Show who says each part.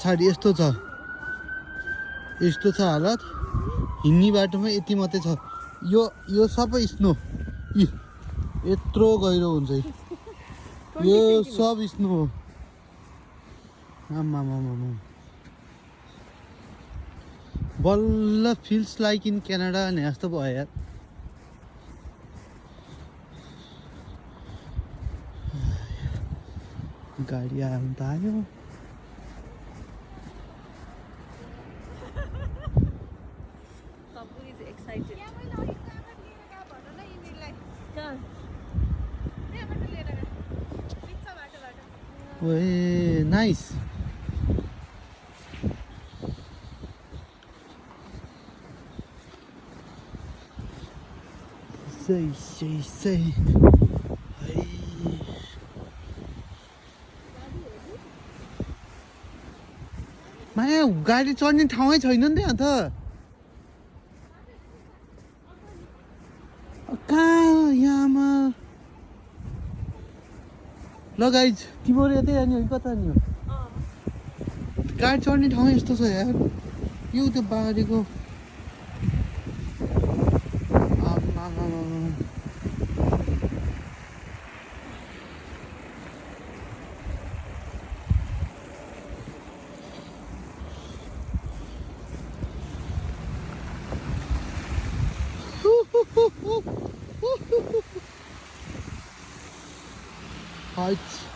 Speaker 1: छाडी यस्तो छ हालत हिँड्ने बाटोमा यति मात्रै छ यो सबै स्नो यत्रो गहिरो हुन्छ यो सब स्नो हो आम्मामामा बल्ल फिल्स लाइक इन क्यानाडा भने जस्तो भयो यार गाडी आयो त आयो ओए नाइस सही माया गाडी चढ्ने ठाउँै छैन नि त कहाँ यहाँमा ल गाइज तिमीहरू यतै जाने हो कि कता जाने हो गाडी चढ्ने ठाउँ यस्तो छ यार यो त्यो बारीको heights